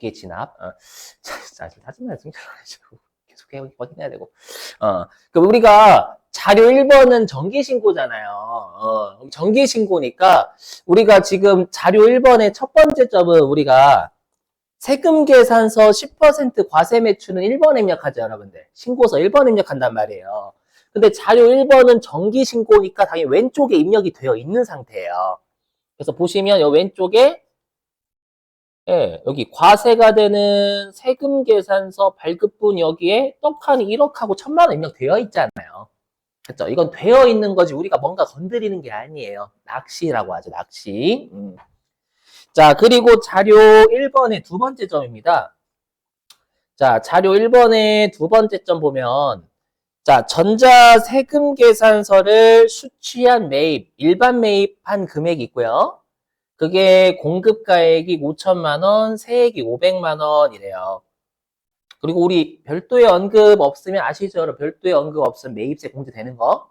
조기의 진압. 짜증나, 계속 확인해야 되고. 그럼 우리가 자료 1번은 정기신고잖아요. 정기신고니까 우리가 지금 자료 1번의 첫 번째 점은 우리가 세금계산서 10% 과세 매출은 1번 입력하죠, 여러분들. 신고서 1번 입력한단 말이에요. 근데 자료 1번은 정기신고니까 당연히 왼쪽에 입력이 되어 있는 상태예요. 그래서 보시면 여기 왼쪽에 예, 여기 과세가 되는 세금계산서 발급분 여기에 떡하니 1억하고 1,000만 원 입력되어 있잖아요. 그렇죠? 이건 되어 있는 거지 우리가 뭔가 건드리는 게 아니에요. 낚시라고 하죠, 낚시. 자, 그리고 자료 1번의 두 번째 점입니다. 자, 자료 1번의 두 번째 점 보면 자, 전자세금계산서를 수취한 매입, 일반 매입한 금액이 있고요. 그게 공급가액이 5천만 원, 세액이 500만 원이래요. 그리고 우리 별도의 언급 없으면 아시죠? 별도의 언급 없으면 매입세 공제되는 거.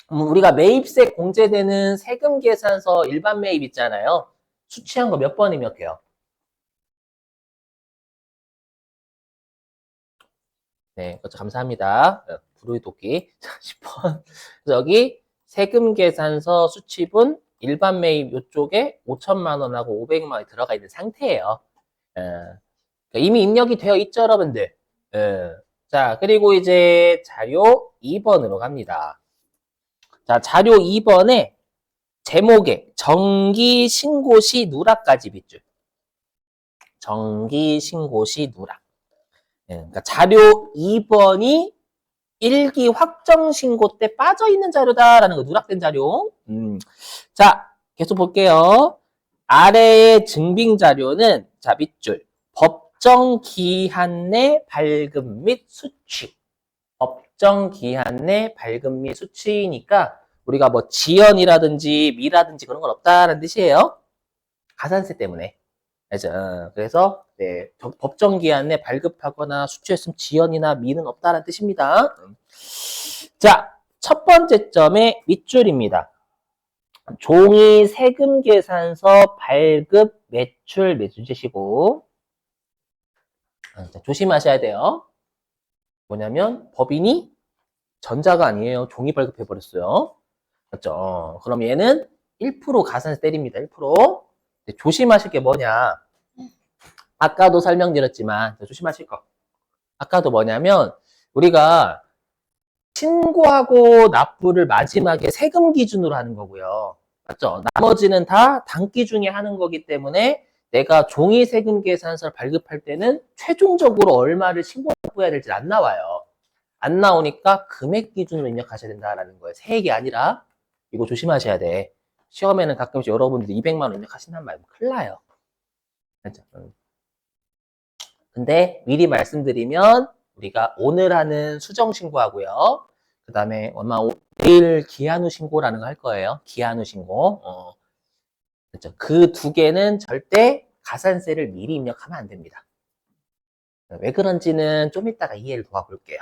우리가 매입세 공제되는 세금계산서 일반 매입 있잖아요. 수취한 거 몇 번 입력해요? 네, 그렇죠. 감사합니다. 불의 도끼. 10번. 여기 세금계산서 수취분 일반 매입 이쪽에 5천만 원하고 500만 원이 들어가 있는 상태예요. 그러니까 이미 입력이 되어 있죠, 여러분들. 자, 그리고 이제 자료 2번으로 갑니다. 자, 자료 2번에 제목에 정기신고시 누락까지 빗줄. 정기신고시 누락. 그러니까 자료 2번이 1기 확정신고 때 빠져있는 자료다라는 거, 누락된 자료. 자, 계속 볼게요. 아래의 증빙자료는, 자, 밑줄. 법정 기한 내 발급 및 수취. 법정 기한 내 발급 및 수취니까 우리가 뭐 지연이라든지 미라든지 그런 건 없다라는 뜻이에요. 가산세 때문에. 알죠? 그래서 네, 법정 기한 내 발급하거나 수취했으면 지연이나 미는 없다라는 뜻입니다. 자, 첫 번째 점의 밑줄입니다. 종이 세금계산서 발급 매출 매수제시고 조심하셔야 돼요. 뭐냐면 법인이 전자가 아니에요. 종이 발급해버렸어요. 맞죠? 그럼 얘는 1% 가산세 때립니다. 1%. 조심하실 게 뭐냐. 아까도 설명드렸지만 조심하실 거. 아까도 뭐냐면 우리가 신고하고 납부를 마지막에 세금 기준으로 하는 거고요. 맞죠? 나머지는 다 단기 중에 하는 거기 때문에 내가 종이 세금 계산서를 발급할 때는 최종적으로 얼마를 신고해야 될지 안 나와요. 안 나오니까 금액 기준으로 입력하셔야 된다라는 거예요. 세액이 아니라. 이거 조심하셔야 돼. 시험에는 가끔씩 여러분들이 200만 원 입력하신단 말이에요. 큰일 나요. 맞죠? 근데 미리 말씀드리면 우리가 오늘 하는 수정 신고하고요. 그 다음에 아마 내일 기한 후 신고라는 거 할 거예요. 기한 후 신고. 그렇죠. 그 두 개는 절대 가산세를 미리 입력하면 안 됩니다. 왜 그런지는 좀 이따가 이해를 도와볼게요.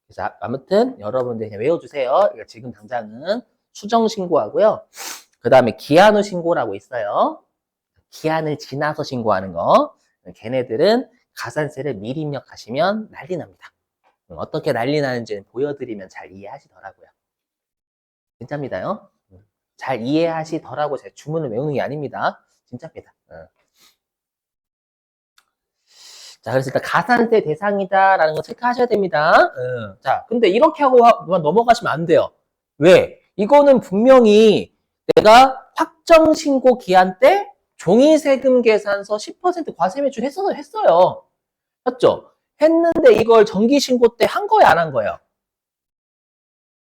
그래서 아무튼 여러분들 그냥 외워주세요. 지금 당장은 수정 신고하고요. 그 다음에 기한 후 신고라고 있어요. 기한을 지나서 신고하는 거. 걔네들은 가산세를 미리 입력하시면 난리 납니다. 어떻게 난리 나는지 보여드리면 잘 이해하시더라고요. 진짜입니다요. 잘 이해하시더라고 제가 주문을 외우는 게 아닙니다. 진짜입니다. 자, 그래서 일단 가산세 대상이다라는 거 체크하셔야 됩니다. 자, 근데 이렇게 하고 넘어가시면 안 돼요. 왜? 이거는 분명히 내가 확정 신고 기한 때 종이세금 계산서 10% 과세 매출 했어요. 맞죠? 했는데 이걸 정기신고 때 한 거예요, 안 한 거예요?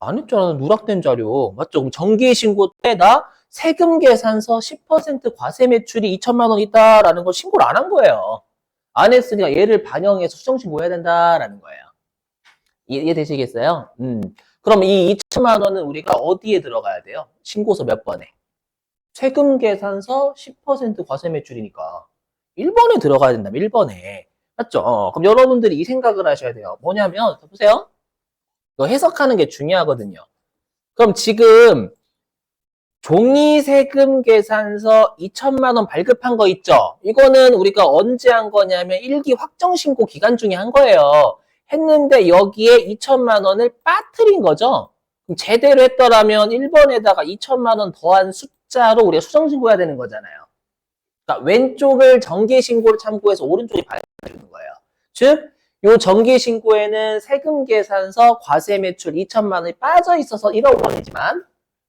안 했잖아. 누락된 자료. 맞죠? 그럼 정기신고 때 나 세금 계산서 10% 과세 매출이 2천만 원 있다라는 걸 신고를 안 한 거예요. 안 했으니까 얘를 반영해서 수정신고해야 된다라는 거예요. 이해되시겠어요? 그럼 이 2천만 원은 우리가 어디에 들어가야 돼요? 신고서 몇 번에? 세금 계산서 10% 과세 매출이니까 1번에 들어가야 된다면 1번에. 맞죠? 그럼 여러분들이 이 생각을 하셔야 돼요. 뭐냐면 보세요. 이거 해석하는 게 중요하거든요. 그럼 지금 종이 세금 계산서 2천만 원 발급한 거 있죠? 이거는 우리가 언제 한 거냐면 1기 확정신고 기간 중에 한 거예요. 했는데 여기에 2천만 원을 빠뜨린 거죠? 그럼 제대로 했더라면 1번에다가 2천만 원 더한 숫자로 우리가 수정신고해야 되는 거잖아요. 그러니까 왼쪽을 정기신고를 참고해서 오른쪽이 발급해주는 거예요. 즉, 요 정기신고에는 세금 계산서 과세 매출 2천만 원이 빠져 있어서 1억 원이지만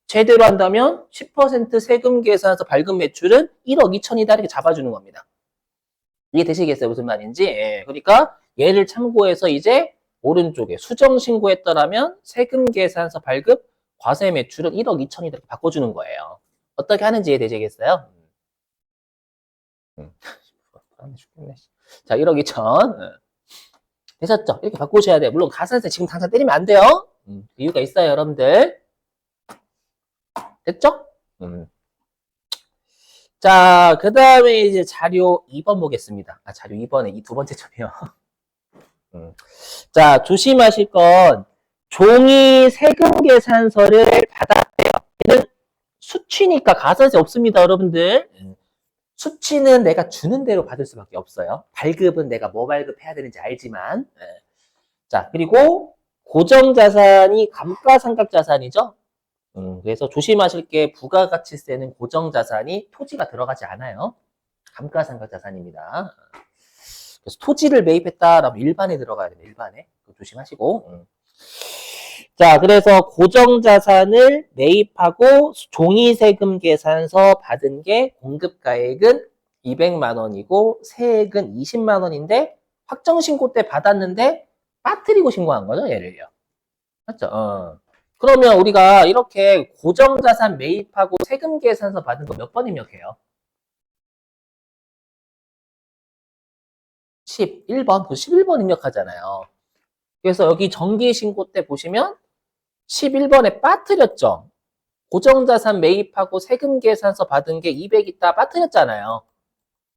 제대로 한다면 10% 세금 계산서 발급 매출은 1억 2천이다 이렇게 잡아주는 겁니다. 이해되시겠어요? 무슨 말인지? 예. 그러니까 얘를 참고해서 이제 오른쪽에 수정 신고했더라면 세금 계산서 발급 과세 매출은 1억 2천이다 이렇게 바꿔주는 거예요. 어떻게 하는지 이해되시겠어요? 자, 1억 2천. 되셨죠? 이렇게 바꾸셔야 돼요. 물론 가산세 지금 당장 때리면 안 돼요. 이유가 있어요, 여러분들. 됐죠? 자, 그 다음에 이제 자료 2번 보겠습니다. 자료 2번에 이 두 번째 점이요. 자, 조심하실 건 종이 세금 계산서를 받았대요. 얘는 수취니까 가산세 없습니다, 여러분들. 수취는 내가 주는 대로 받을 수밖에 없어요. 발급은 내가 뭐 발급해야 되는지 알지만. 자, 그리고 고정자산이 감가상각자산이죠. 그래서 조심하실 게 부가가치세는 고정자산이 토지가 들어가지 않아요. 감가상각자산입니다. 그래서 토지를 매입했다라면 일반에 들어가야 돼요. 일반에. 조심하시고. 자, 그래서 고정자산을 매입하고 종이세금 계산서 받은 게 공급가액은 200만 원이고 세액은 20만 원인데 확정신고 때 받았는데 빠뜨리고 신고한 거죠, 얘를요. 맞죠? 그러면 우리가 이렇게 고정자산 매입하고 세금 계산서 받은 거 몇 번 입력해요? 11번, 11번 입력하잖아요. 그래서 여기 정기신고 때 보시면 11번에 빠뜨렸죠. 고정자산 매입하고 세금 계산서 받은 게 200 있다 빠뜨렸잖아요.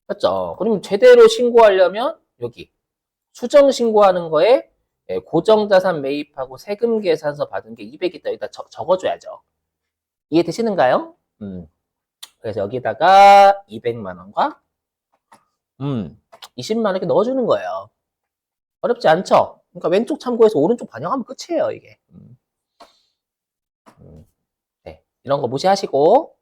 맞죠? 그럼 제대로 신고하려면 여기 수정 신고하는 거에 고정자산 매입하고 세금 계산서 받은 게 200 있다 여기다 적어줘야죠. 이해되시는가요? 그래서 여기다가 200만 원과 20만 원 이렇게 넣어주는 거예요. 어렵지 않죠? 그러니까 왼쪽 참고해서 오른쪽 반영하면 끝이에요, 이게. 네, 이런 거 무시하시고.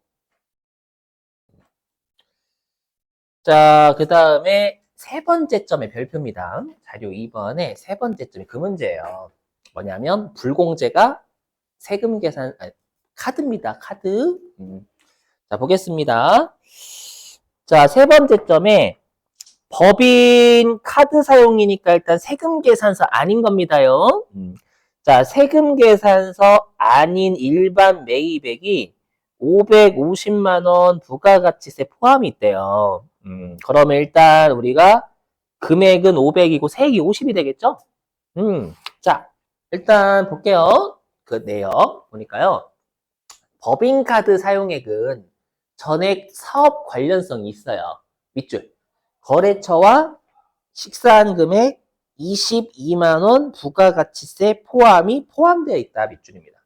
자, 그 다음에 세 번째 점의 별표입니다. 자료 2번에 세 번째 점이 그 문제예요. 뭐냐면 불공제가 세금 계산, 카드입니다. 카드. 자, 보겠습니다. 자, 세 번째 점에 법인 카드 사용이니까 일단 세금 계산서 아닌 겁니다요. 자, 세금 계산서 아닌 일반 매입액이 550만 원 부가가치세 포함이 있대요. 그러면 일단 우리가 금액은 500이고 세액이 50이 되겠죠? 자, 일단 볼게요. 그 내용 보니까요. 법인카드 사용액은 전액 사업 관련성이 있어요. 밑줄. 거래처와 식사한 금액 22만 원 부가가치세 포함이 포함되어 있다. 밑줄입니다.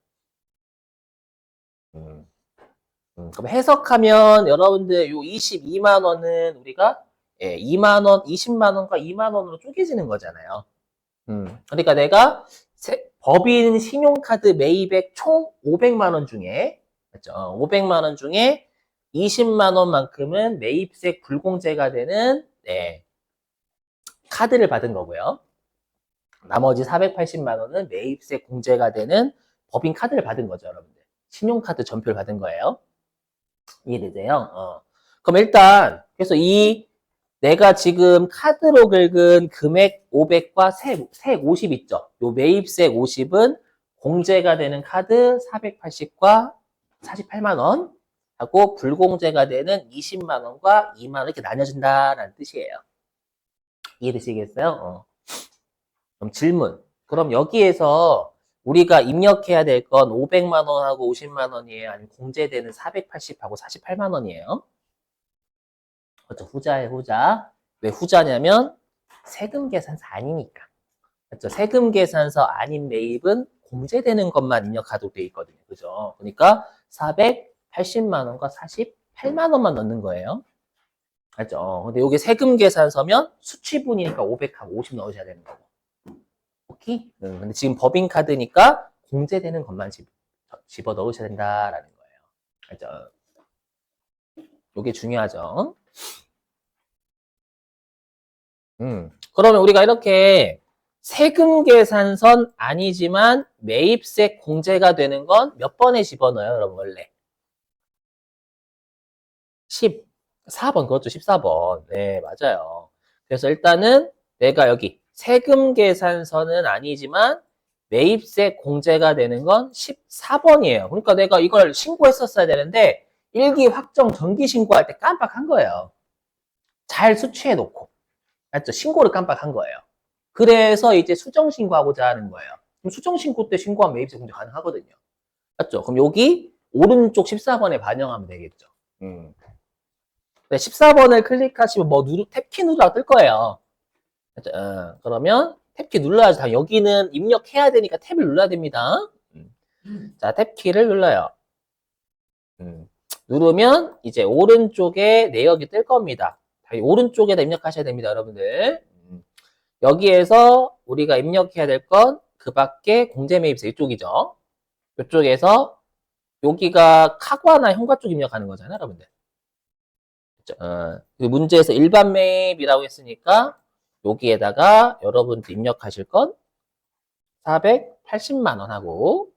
그럼 해석하면 여러분들 요 22만 원은 우리가 2만 원, 20만 원과 2만 원으로 쪼개지는 거잖아요. 그러니까 내가 법인 신용카드 매입액 총 500만 원 중에 맞죠? 500만 원 중에 20만 원만큼은 매입세 불공제가 되는 카드를 받은 거고요. 나머지 480만 원은 매입세 공제가 되는 법인 카드를 받은 거죠, 여러분들. 신용카드 전표를 받은 거예요. 이해되세요? 그럼 일단 그래서 내가 지금 카드로 긁은 금액 500과 세액 50 있죠? 요 매입세 50은 공제가 되는 카드 480과 48만 원 하고 불공제가 되는 20만 원과 2만 원 이렇게 나뉘어진다라는 뜻이에요. 이해되시겠어요? 그럼 질문. 그럼 여기에서 우리가 입력해야 될 건 500만 원하고 50만 원이에요? 아니면 공제되는 480하고 48만 원이에요? 그렇죠. 후자예요, 후자. 왜 후자냐면 세금 계산서 아니니까. 그렇죠. 세금 계산서 아닌 매입은 공제되는 것만 입력하도록 되어 있거든요. 그죠? 그러니까 400 80만 원과 48만 원만 넣는 거예요. 알죠? 근데 이게 세금 계산서면 수취분이니까 500하고 50 넣으셔야 되는 거고. 오케이? 근데 지금 법인카드니까 공제되는 것만 집어 넣으셔야 된다라는 거예요. 알죠? 이게 중요하죠. 그러면 우리가 이렇게 세금 계산선 아니지만 매입세 공제가 되는 건 몇 번에 집어넣어요, 여러분, 원래? 14번, 그렇죠, 14번. 네, 맞아요. 그래서 일단은 내가 여기 세금 계산서는 아니지만 매입세 공제가 되는 건 14번이에요. 그러니까 내가 이걸 신고했었어야 되는데 일기 확정 정기 신고할 때 깜빡한 거예요. 잘 수취해 놓고. 맞죠? 신고를 깜빡한 거예요. 그래서 이제 수정 신고하고자 하는 거예요. 그럼 수정 신고 때 신고하면 매입세 공제 가능하거든요. 맞죠? 그럼 여기 오른쪽 14번에 반영하면 되겠죠. 14번을 클릭하시면 뭐 탭키 누르라고 뜰 거예요. 맞죠? 그러면 탭키 눌러야지. 다 여기는 입력해야 되니까 탭을 눌러야 됩니다. 자, 탭키를 눌러요. 누르면 이제 오른쪽에 내역이 뜰 겁니다. 오른쪽에다 입력하셔야 됩니다, 여러분들. 여기에서 우리가 입력해야 될 건 그 밖에 공제매입세 이쪽이죠. 이쪽에서 여기가 카과나 현과 쪽 입력하는 거잖아요, 여러분들. 그 문제에서 일반 매입이라고 했으니까 여기에다가 여러분들 입력하실 건 480만 원 하고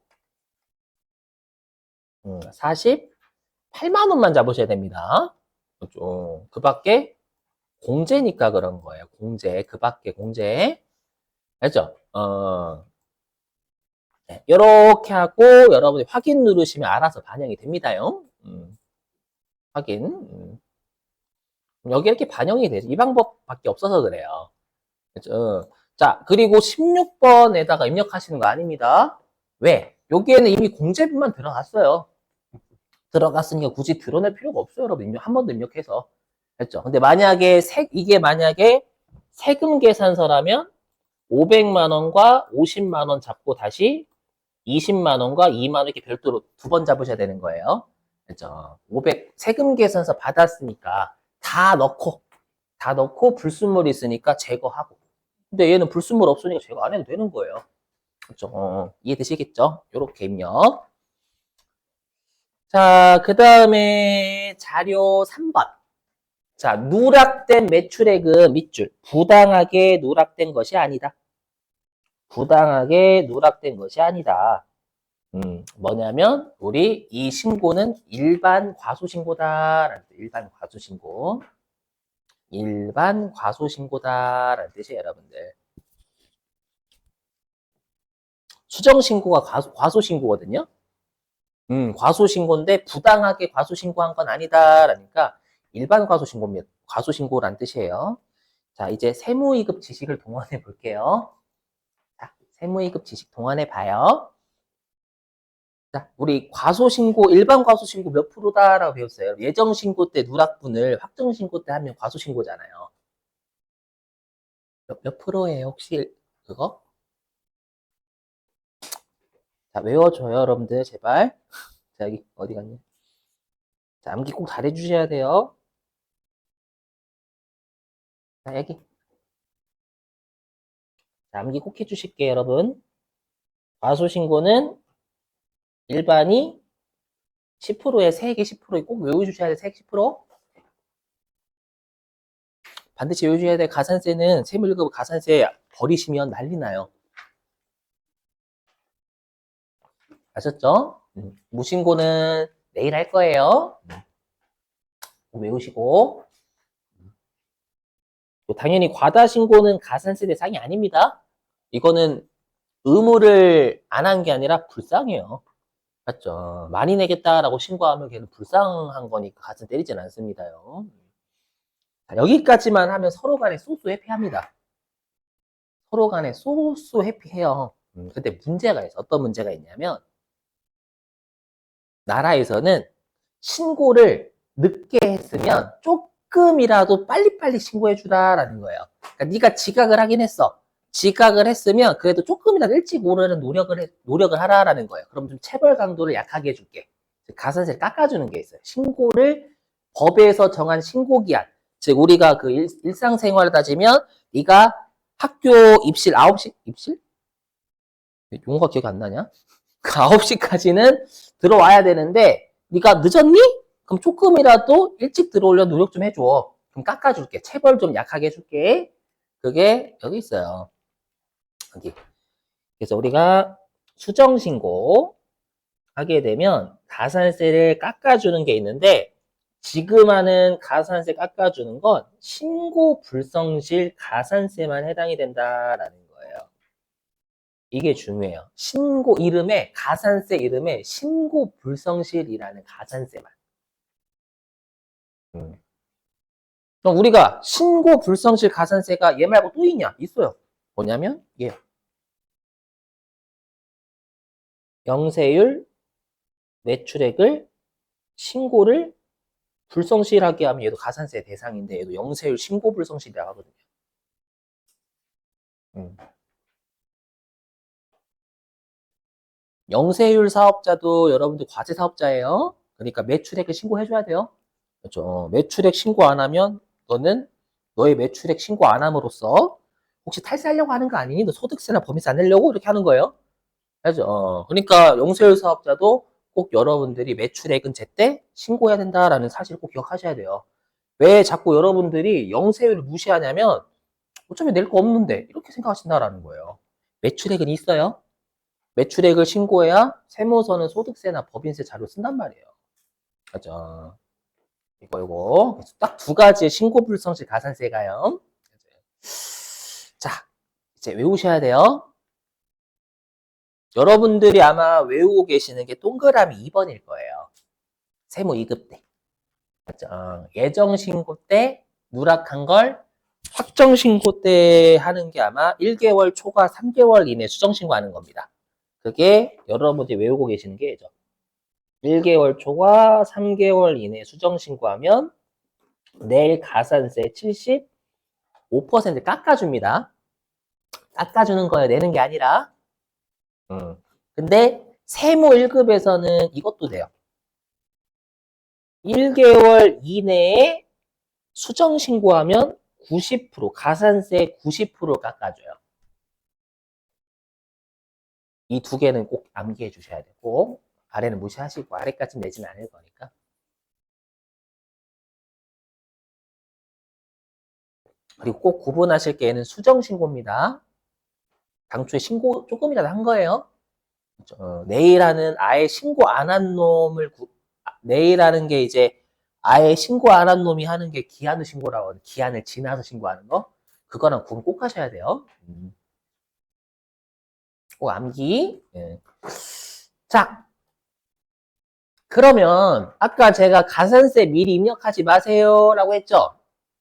48만 원만 잡으셔야 됩니다. 그 밖에 공제니까 그런 거예요. 공제, 그 밖에 공제. 알죠? 네, 이렇게 하고 여러분이 확인 누르시면 알아서 반영이 됩니다요. 확인. 여기 이렇게 반영이 되죠. 이 방법밖에 없어서 그래요. 그렇죠? 자, 그리고 16번에다가 입력하시는 거 아닙니다. 왜? 여기에는 이미 공제분만 들어갔어요. 들어갔으니까 굳이 드러낼 필요가 없어요, 여러분. 한 번 더 입력해서. 했죠. 근데 만약에 이게 만약에 세금 계산서라면 500만 원과 50만 원 잡고 다시 20만 원과 2만 원 이렇게 별도로 두 번 잡으셔야 되는 거예요. 그렇죠. 500 세금 계산서 받았으니까 다 넣고 불순물 있으니까 제거하고. 근데 얘는 불순물 없으니까 제거 안 해도 되는 거예요. 그렇죠. 이해되시겠죠? 요렇게 입력. 자, 그 다음에 자료 3번. 자, 누락된 매출액은 밑줄. 부당하게 누락된 것이 아니다. 부당하게 누락된 것이 아니다. 뭐냐면 우리 이 신고는 일반 과소신고다. 일반 과소신고. 일반 과소신고다라는 뜻이에요, 여러분들. 수정신고가 과소신고거든요. 과소신고인데 부당하게 과소신고한 건 아니다라니까 일반 과소신고란 뜻이에요. 자, 이제 세무이급 지식을 동원해 볼게요. 자, 세무이급 지식 동원해 봐요. 자, 우리 과소신고, 일반 과소신고 몇 프로다라고 배웠어요? 예정신고 때 누락분을 확정신고 때 하면 과소신고잖아요. 몇 프로예요, 혹시 그거? 자, 외워줘요, 여러분들, 제발. 자, 여기, 어디 갔냐? 자, 암기 꼭 잘해주셔야 돼요. 자, 여기. 자, 암기 꼭 해주실게요, 여러분. 과소신고는 일반이 10%에 세액이 10%에 꼭 외워주셔야 돼, 세액 10%. 반드시 외워주셔야 돼. 가산세는 세무일급 가산세 버리시면 난리 나요. 아셨죠? 무신고는 내일 할 거예요. 외우시고. 당연히 과다신고는 가산세 대상이 아닙니다. 이거는 의무를 안 한 게 아니라 불쌍해요. 맞죠? 많이 내겠다라고 신고하면 걔는 불쌍한 거니까 가산 때리진 않습니다요. 자, 여기까지만 하면 서로 간에 소수 회피합니다. 서로 간에 소수 회피해요. 근데 문제가 있어. 어떤 문제가 있냐면 나라에서는 신고를 늦게 했으면 조금이라도 빨리빨리 신고해 주라라는 거예요. 그러니까 네가 지각을 하긴 했어. 지각을 했으면 그래도 조금이라도 일찍 오르는 노력을 하라라는 거예요. 그럼 좀 체벌 강도를 약하게 해줄게. 가산세를 깎아주는 게 있어요. 신고를 법에서 정한 신고기한. 즉, 우리가 그 일상생활을 따지면, 네가 학교 입실 9시, 입실? 용어가 기억이 안 나냐? 그 9시까지는 들어와야 되는데, 네가 늦었니? 그럼 조금이라도 일찍 들어오려 노력 좀 해줘. 그럼 깎아줄게. 체벌 좀 약하게 해줄게. 그게 여기 있어요. 여기. 그래서 우리가 수정신고 하게 되면 가산세를 깎아주는 게 있는데, 지금 하는 가산세 깎아주는 건 신고 불성실 가산세만 해당이 된다라는 거예요. 이게 중요해요. 신고 이름에, 가산세 이름에 신고 불성실이라는 가산세만. 그럼 우리가 신고 불성실 가산세가 얘 말고 또 있냐? 있어요. 뭐냐면 얘. 영세율 매출액을 신고를 불성실하게 하면 얘도 가산세 대상인데 얘도 영세율 신고 불성실이라고 하거든요. 영세율 사업자도 여러분들 과세 사업자예요. 그러니까 매출액을 신고해줘야 돼요. 그렇죠. 매출액 신고 안 하면 너는 너의 매출액 신고 안 함으로써 혹시 탈세하려고 하는 거 아니니? 너 소득세나 법인세 안 내려고 이렇게 하는 거예요. 그죠? 그러니까 영세율 사업자도 꼭 여러분들이 매출액은 제때 신고해야 된다라는 사실을 꼭 기억하셔야 돼요. 왜 자꾸 여러분들이 영세율을 무시하냐면 어차피 낼 거 없는데 이렇게 생각하신다라는 거예요. 매출액은 있어요. 매출액을 신고해야 세무서는 소득세나 법인세 자료 쓴단 말이에요. 그죠? 이거. 딱 두 가지의 신고 불성실 가산세가요. 자, 이제 외우셔야 돼요. 여러분들이 아마 외우고 계시는 게 동그라미 2번일 거예요. 세무 2급 때. 그죠? 예정 신고 때 누락한 걸 확정 신고 때 하는 게 아마 1개월 초과 3개월 이내 수정 신고하는 겁니다. 그게 여러분들이 외우고 계시는 게 1개월 초과 3개월 이내 수정 신고하면 내일 가산세 75% 깎아줍니다. 깎아주는 거예요. 내는 게 아니라. 근데 세무 1급에서는 이것도 돼요. 1개월 이내에 수정 신고하면 90% 가산세 90% 깎아줘요. 이 두 개는 꼭 암기해 주셔야 되고 아래는 무시하시고 아래까지 내지는 않을 거니까. 그리고 꼭 구분하실 게 얘는 수정 신고입니다. 당초에 신고 조금이라도 한 거예요. 내일 하는 아예 신고 안 한 놈을 내일 하는 게 이제 아예 신고 안 한 놈이 하는 게 기한을 신고라고 하는 기한을 지나서 신고하는 거 그거랑 구분 꼭 하셔야 돼요. 꼭 암기. 예. 자, 그러면 아까 제가 가산세 미리 입력하지 마세요라고 했죠.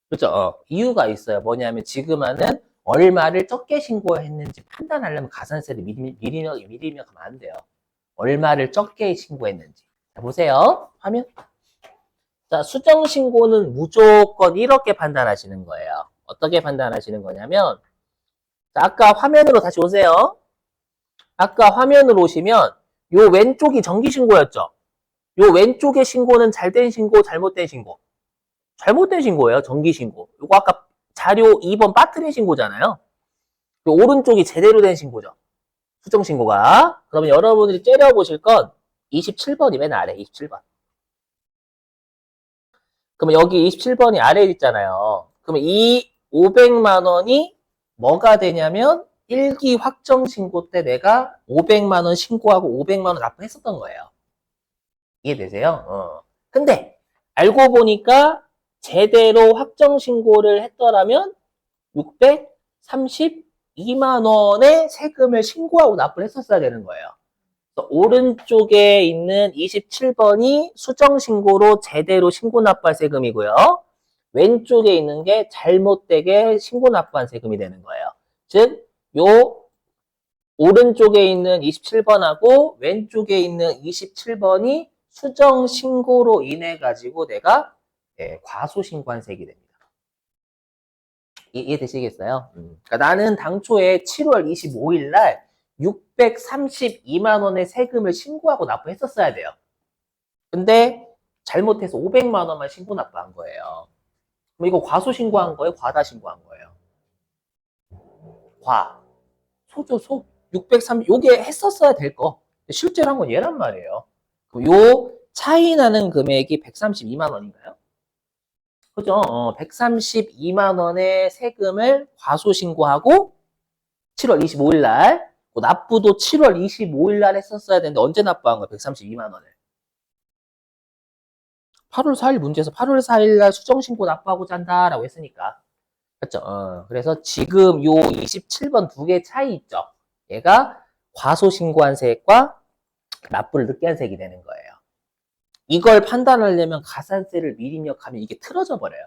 그렇죠. 이유가 있어요. 뭐냐면 지금 하는 얼마를 적게 신고했는지 판단하려면 가산세를 미리 입력하면 안 돼요. 얼마를 적게 신고했는지. 자, 보세요. 화면. 자, 수정 신고는 무조건 이렇게 판단하시는 거예요. 어떻게 판단하시는 거냐면, 자, 아까 화면으로 다시 오세요. 아까 화면으로 오시면, 요 왼쪽이 정기 신고였죠? 요 왼쪽의 신고는 잘된 신고, 잘못된 신고. 잘못된 신고예요, 정기 신고. 요거 아까 자료 2번 빠뜨린 신고잖아요. 요 오른쪽이 제대로 된 신고죠. 수정 신고가. 그러면 여러분들이 째려보실 건 27번이 맨 아래, 27번. 그러면 여기 27번이 아래에 있잖아요. 그러면 이 500만 원이 뭐가 되냐면 1기 확정 신고 때 내가 500만 원 신고하고 500만 원 납부했었던 거예요. 이해되세요? 근데 알고 보니까 제대로 확정 신고를 했더라면 632만 원의 세금을 신고하고 납부를 했었어야 되는 거예요. 오른쪽에 있는 27번이 수정신고로 제대로 신고 납부할 세금이고요. 왼쪽에 있는 게 잘못되게 신고 납부한 세금이 되는 거예요. 즉, 요 오른쪽에 있는 27번하고 왼쪽에 있는 27번이 수정신고로 인해 가지고 내가 과소신고한 세금이 됩니다. 이해되시겠어요? 그러니까 나는 당초에 7월 25일 날 632만 원의 세금을 신고하고 납부했었어야 돼요. 근데 잘못해서 500만 원만 신고 납부한 거예요. 그럼 이거 과소 신고한 거예요? 과다 신고한 거예요? 소죠, 소. 630, 요게 했었어야 될 거. 실제로 한 건 얘란 말이에요. 요 차이 나는 금액이 132만 원인가요? 그죠? 132만 원의 세금을 과소신고하고 7월 25일 날, 납부도 7월 25일 날 했었어야 되는데 언제 납부한 거예요? 132만 원을. 8월 4일 문제에서 8월 4일 날 수정신고 납부하고자 한다라고 했으니까. 그렇죠? 그래서 지금 요 27번 두 개 차이 있죠? 얘가 과소신고한 세액과 납부를 늦게 한 세액이 되는 거예요. 이걸 판단하려면 가산세를 미리 입력하면 이게 틀어져 버려요.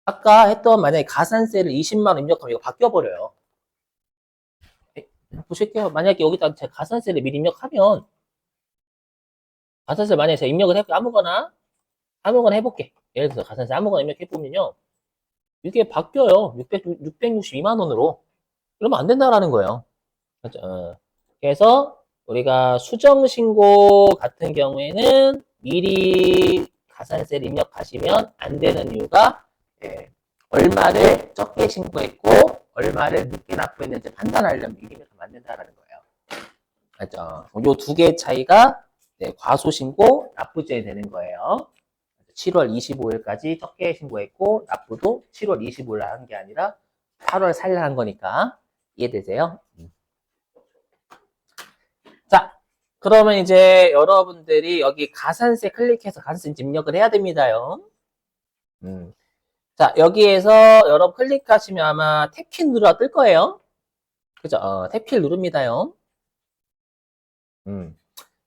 아까 했던 만약에 가산세를 20만 원 입력하면 이거 바뀌어 버려요. 보실게요. 만약에 여기다 제가 가산세를 미리 입력하면 가산세 만약에 제가 입력을 해볼게 아무거나 해볼게. 예를 들어서 가산세 아무거나 입력해보면요. 이게 바뀌어요. 662만 원으로. 그러면 안 된다라는 거예요. 그렇죠? 그래서 우리가 수정신고 같은 경우에는 미리 가산세를 입력하시면 안 되는 이유가 얼마를 적게 신고했고 얼마를 늦게 납부했는지 판단하려면 미리 입력하면 안 된다는 거예요. 맞죠? 요 두 개의 차이가 과소신고, 납부죄 되는 거예요. 7월 25일까지 적게 신고했고 납부도 7월 25일 한 게 아니라 8월 4일 한 거니까 이해되세요? 자, 그러면 이제 여러분들이 여기 가산세 클릭해서 가산세 입력을 해야 됩니다요. 자, 여기에서 여러분 클릭하시면 아마 탭키 눌러 뜰 거예요. 그죠? 탭키 누릅니다요.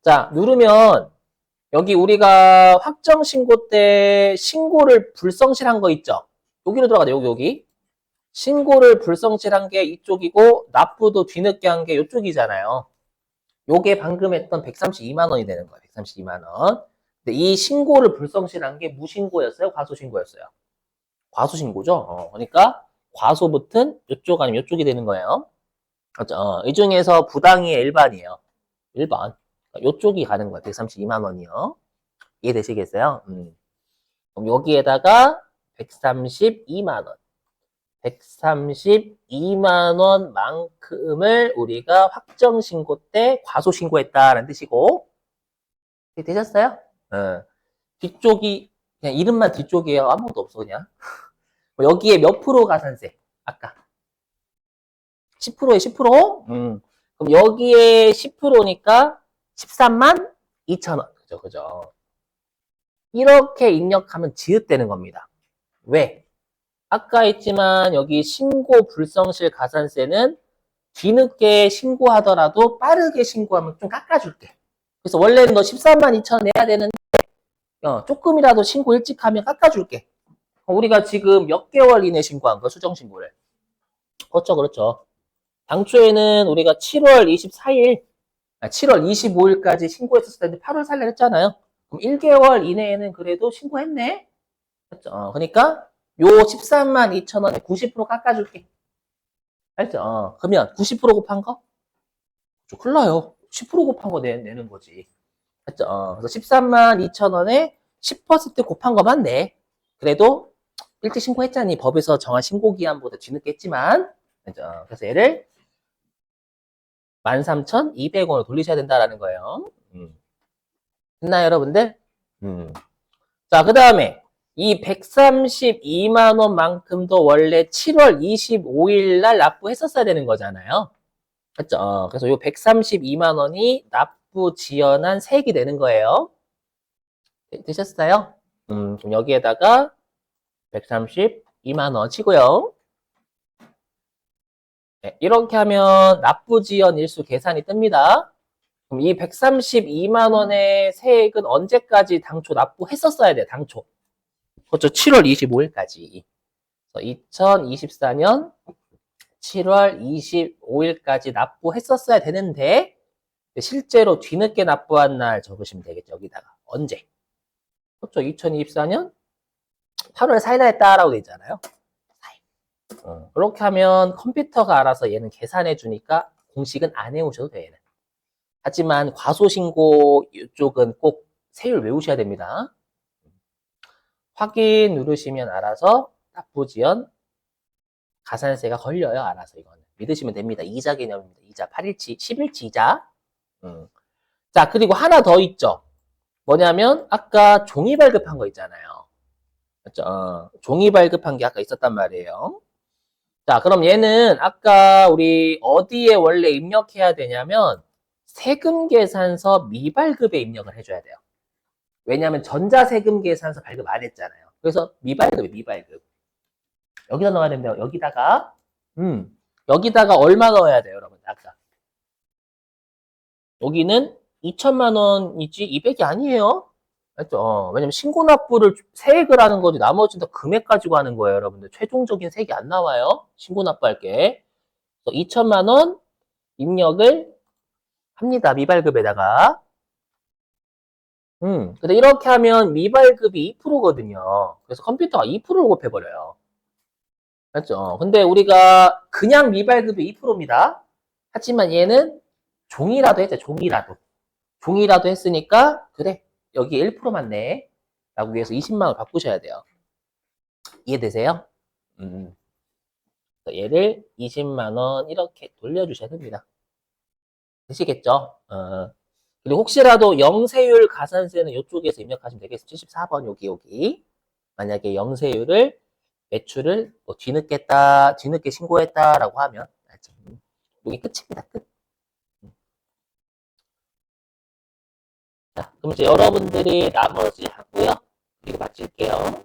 자, 누르면 여기 우리가 확정 신고 때 신고를 불성실한 거 있죠? 여기로 들어가자, 여기. 신고를 불성실한 게 이쪽이고 납부도 뒤늦게 한 게 이쪽이잖아요. 요게 방금 했던 132만 원이 되는 거예요. 132만 원. 근데 이 신고를 불성실한 게 무신고였어요? 과소신고였어요? 과소신고죠. 그러니까 과소 붙은 이쪽 아니면 이쪽이 되는 거예요. 그렇죠? 이 중에서 부당이 일반이에요. 1번. 이쪽이 가는 거예요. 132만 원이요. 이해되시겠어요? 그럼 여기에다가 132만 원. 132만 원만큼을 우리가 확정 신고 때 과소 신고했다라는 뜻이고 되셨어요? 뒤쪽이 그냥 이름만 뒤쪽이에요. 아무것도 없어 그냥. 여기에 몇 프로 가산세? 아까 10%에 10%? 그럼 여기에 10%니까 13만 2천 원. 그죠? 이렇게 입력하면 지읒되는 겁니다. 왜? 아까 했지만 여기 신고 불성실 가산세는 뒤늦게 신고하더라도 빠르게 신고하면 좀 깎아줄게. 그래서 원래는 너 13만 2천 원 내야 되는데 조금이라도 신고 일찍 하면 깎아줄게. 우리가 지금 몇 개월 이내 신고한 거 수정신고를. 그렇죠. 당초에는 우리가 7월 24일, 7월 25일까지 신고했었을 텐데 8월 4일 했잖아요. 그럼 1개월 이내에는 그래도 신고했네? 그렇죠. 그러니까 요 13만 2천 원에 90% 깎아줄게. 알죠? 그러면 90% 곱한 거? 큰일 나요. 10% 곱한 거 내는 거지. 알죠? 그래서 13만 2천 원에 10% 곱한 거만 내. 그래도 일찍 신고했잖니. 법에서 정한 신고기한보다 뒤늦게 했지만. 알죠? 그래서 얘를 13,200원을 돌리셔야 된다라는 거예요. 됐나요, 여러분들? 자, 그 다음에 이 132만 원만큼도 원래 7월 25일 날 납부했었어야 되는 거잖아요. 그렇죠? 그래서 이 132만 원이 납부 지연한 세액이 되는 거예요. 되셨어요? 그럼 여기에다가 132만 원 치고요. 네, 이렇게 하면 납부 지연 일수 계산이 뜹니다. 그럼 이 132만 원의 세액은 언제까지 당초 납부했었어야 돼요, 당초. 그렇죠. 7월 25일까지. 2024년 7월 25일까지 납부했었어야 되는데 실제로 뒤늦게 납부한 날 적으시면 되겠죠. 여기다가. 언제? 그렇죠. 2024년 8월 4일 날 했다라고 되어 있잖아요. 4일. 그렇게 하면 컴퓨터가 알아서 얘는 계산해 주니까 공식은 안 해오셔도 돼요. 얘는. 하지만 과소신고 이쪽은 꼭 세율 외우셔야 됩니다. 확인 누르시면 알아서 납부지연 가산세가 걸려요. 알아서 이거는. 믿으시면 됩니다. 이자 개념입니다. 이자 8일치, 10일치 이자. 자, 그리고 하나 더 있죠. 뭐냐면 아까 종이 발급한 거 있잖아요. 맞죠? 종이 발급한 게 아까 있었단 말이에요. 자, 그럼 얘는 아까 우리 어디에 원래 입력해야 되냐면 세금계산서 미발급에 입력을 해줘야 돼요. 왜냐하면 전자세금계산서 발급 안 했잖아요. 그래서 미발급이 미발급. 여기다 넣어야 됩니다. 여기다가 얼마 넣어야 돼요, 여러분? 아까 여기는 2천만 원이지 200이 아니에요. 맞죠? 왜냐면 신고납부를 세액을 하는 거지 나머지는 다 금액 가지고 하는 거예요, 여러분들. 최종적인 세액이 안 나와요. 신고납부할 게. 2천만 원 입력을 합니다. 미발급에다가. 근데 이렇게 하면 미발급이 2%거든요. 그래서 컴퓨터가 2%를 곱해버려요. 맞죠? 근데 우리가 그냥 미발급이 2%입니다. 하지만 얘는 종이라도 했죠, 종이라도. 종이라도 했으니까, 그래, 여기 1%만 내. 라고 해서 20만 원 바꾸셔야 돼요. 이해되세요? 얘를 20만 원 이렇게 돌려주셔야 됩니다. 되시겠죠? 그리고 혹시라도 영세율 가산세는 이쪽에서 입력하시면 되겠습니다. 74번 여기. 만약에 영세율을 매출을 뭐 뒤늦게 신고했다라고 하면 이게 끝입니다. 끝. 자, 그럼 이제 여러분들이 나머지 하고요. 그리고 마칠게요.